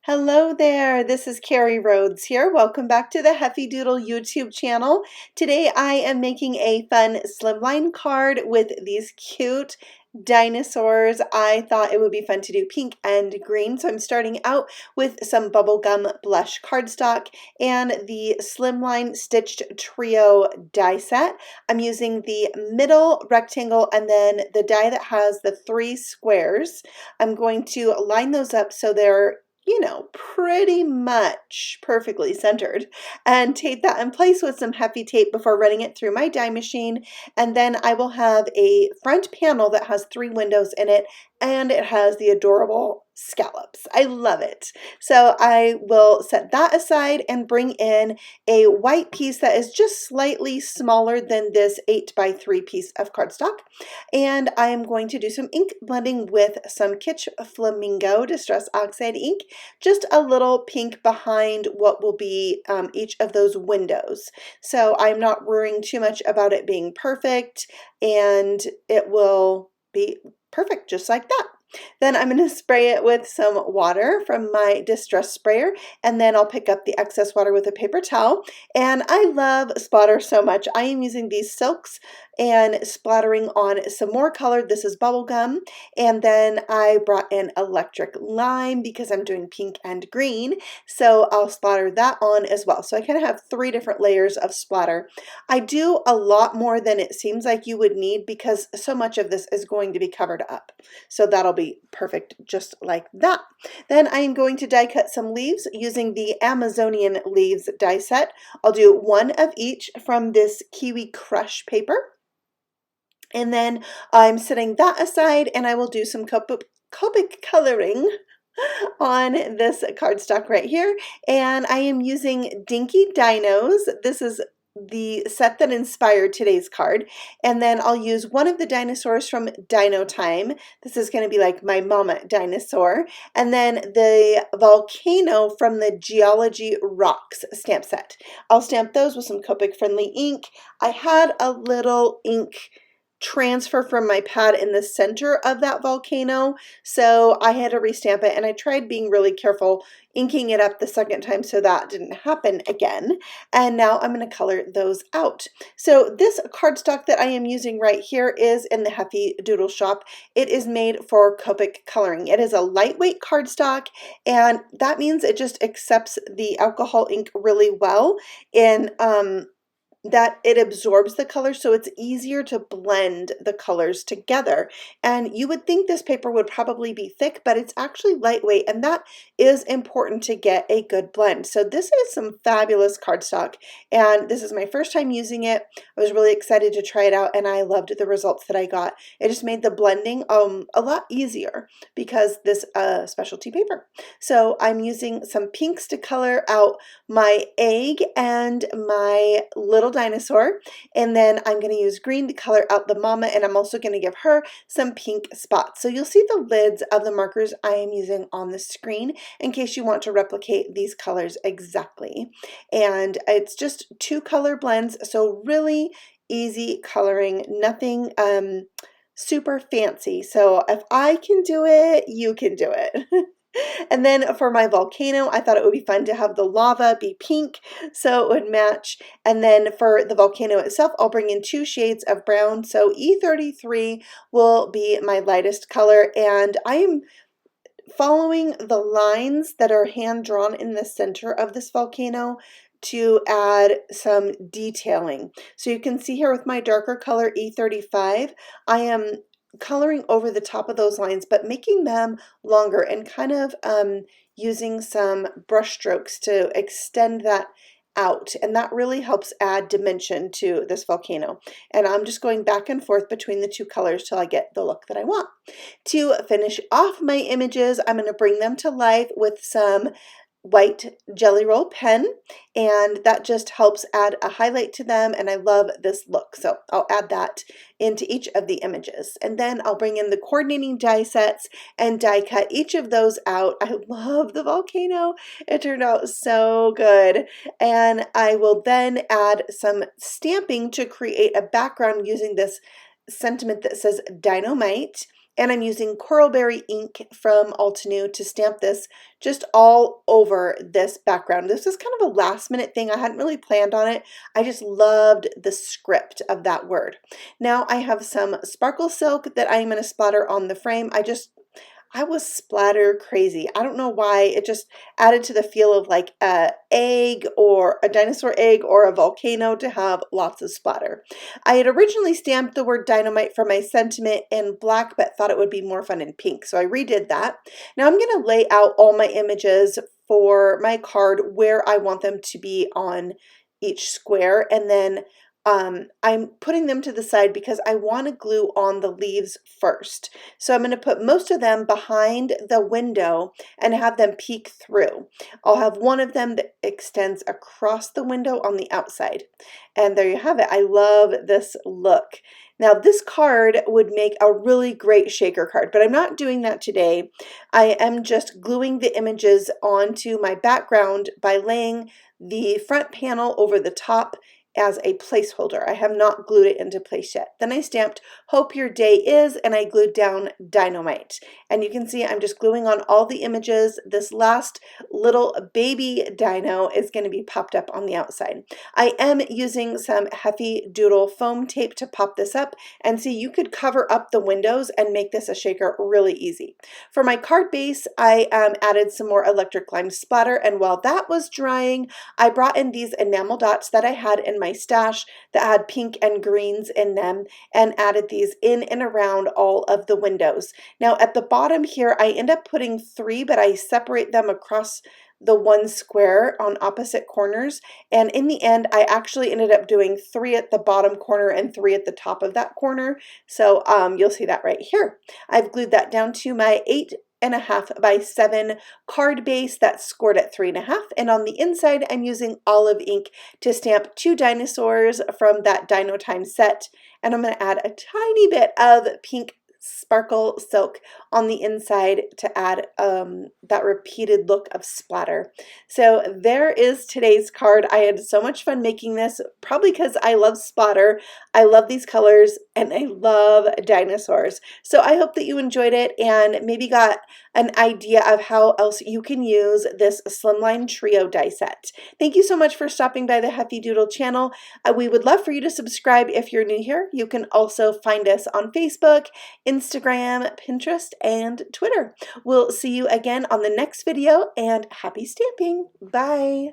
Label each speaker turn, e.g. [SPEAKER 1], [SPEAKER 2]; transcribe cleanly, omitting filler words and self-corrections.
[SPEAKER 1] Hello there, this is Carrie Rhoades here. Welcome back to the Heffy Doodle YouTube channel. Today I am making a fun slimline card with these cute dinosaurs. I thought it would be fun to do pink and green, so I'm starting out with some Bubblegum blush cardstock and the Slimline Stitched Trio die set. I'm using the middle rectangle and then the die that has the 3 squares. I'm going to line those up so they're pretty much perfectly centered, and tape that in place with some Heffy tape before running it through my die machine. And then I will have a front panel that has 3 windows in it, and it has the adorable scallops. I love it. So I will set that aside and bring in a white piece that is just slightly smaller than this 8x3 piece of cardstock. And I am going to do some ink blending with some Kitsch Flamingo Distress Oxide ink, just a little pink behind what will be each of those windows. So I'm not worrying too much about it being perfect, and it will be perfect just like that. Then I'm going to spray it with some water from my distress sprayer, and then I'll pick up the excess water with a paper towel. And I love splatter so much. I am using these silks and splattering on some more color. This is Bubblegum, and then I brought in electric lime because I'm doing pink and green, so I'll splatter that on as well. So I kind of have 3 different layers of splatter. I do a lot more than it seems like you would need because so much of this is going to be covered up. So that'll be perfect just like that. Then I am going to die cut some leaves using the Amazonian leaves die set. I'll do 1 of each from this Kiwi crush paper. And then I'm setting that aside, and I will do some Copic coloring on this cardstock right here. And I am using Dinky Dinos. This is the set that inspired today's card. And then I'll use one of the dinosaurs from Dino Time. This is going to be like my mama dinosaur. And then the volcano from the Geology Rocks stamp set. I'll stamp those with some Copic friendly ink. I had a little ink transfer from my pad in the center of that volcano, so I had to restamp it, and I tried being really careful inking it up the second time so that didn't happen again. And now I'm going to color those out. So this cardstock that I am using right here is in the Heffy Doodle Shop. It is made for Copic coloring. It is a lightweight cardstock, and that means it just accepts the alcohol ink really well in that it absorbs the color, so it's easier to blend the colors together. And you would think this paper would probably be thick, but it's actually lightweight, and that is important to get a good blend. So this is some fabulous cardstock, and this is my first time using it. I was really excited to try it out, and I loved the results that I got. It just made the blending a lot easier because this specialty paper. So I'm using some pinks to color out my egg and my little dinosaur, and then I'm going to use green to color out the mama, and I'm also going to give her some pink spots. So you'll see the lids of the markers I am using on the screen in case you want to replicate these colors exactly. And it's just 2 color blends, so really easy coloring, nothing super fancy. So if I can do it, you can do it. And then for my volcano, I thought it would be fun to have the lava be pink so it would match. And then for the volcano itself, I'll bring in 2 shades of brown. So E33 will be my lightest color, and I am following the lines that are hand drawn in the center of this volcano to add some detailing. So you can see here with my darker color E35, I am coloring over the top of those lines, but making them longer and kind of using some brush strokes to extend that out, and that really helps add dimension to this volcano. And I'm just going back and forth between the 2 colors till I get the look that I want. To finish off my images, I'm going to bring them to life with some white jelly roll pen, and that just helps add a highlight to them, and I love this look, so I'll add that into each of the images. And then I'll bring in the coordinating die sets and die cut each of those out. I love the volcano. It turned out so good. And I will then add some stamping to create a background using this sentiment that says dynamite. and I'm using Coralberry ink from Altenew to stamp this just all over this background. This was kind of a last minute thing. I hadn't really planned on it. I just loved the script of that word. Now I have some sparkle silk that I'm going to splatter on the frame. I was splatter crazy. I don't know why. It just added to the feel of like a egg or a dinosaur egg or a volcano to have lots of splatter. I had originally stamped the word dynamite for my sentiment in black, but thought it would be more fun in pink. So I redid that. Now I'm going to lay out all my images for my card where I want them to be on each square, and then I'm putting them to the side because I want to glue on the leaves first. So I'm going to put most of them behind the window and have them peek through. I'll have one of them that extends across the window on the outside. And there you have it. I love this look. Now this card would make a really great shaker card, but I'm not doing that today. I am just gluing the images onto my background by laying the front panel over the top as a placeholder. I have not glued it into place yet. Then I stamped Hope Your Day Is, and I glued down Dynamite. And you can see I'm just gluing on all the images. This last little baby dino is going to be popped up on the outside. I am using some Heffy Doodle foam tape to pop this up, and see, you could cover up the windows and make this a shaker really easy. For my card base, I added some more electric lime splatter, and while that was drying, I brought in these enamel dots that I had in my stash that had pink and greens in them, and added these in and around all of the windows. Now at the bottom here, I end up putting 3, but I separate them across the one square on opposite corners, and in the end I actually ended up doing 3 at the bottom corner and 3 at the top of that corner. So you'll see that right here. I've glued that down to my 8.5 by 7 card base that's scored at 3.5, and on the inside I'm using olive ink to stamp 2 dinosaurs from that Dino Time set, and I'm going to add a tiny bit of pink sparkle silk on the inside to add that repeated look of splatter. So there is today's card. I had so much fun making this, probably because I love splatter, I love these colors, and I love dinosaurs. So I hope that you enjoyed it and maybe got an idea of how else you can use this Slimline Trio die set. Thank you so much for stopping by the Heffy Doodle channel. We would love for you to subscribe if you're new here. You can also find us on Facebook, Instagram, Pinterest, and Twitter. We'll see you again on the next video, and happy stamping. Bye.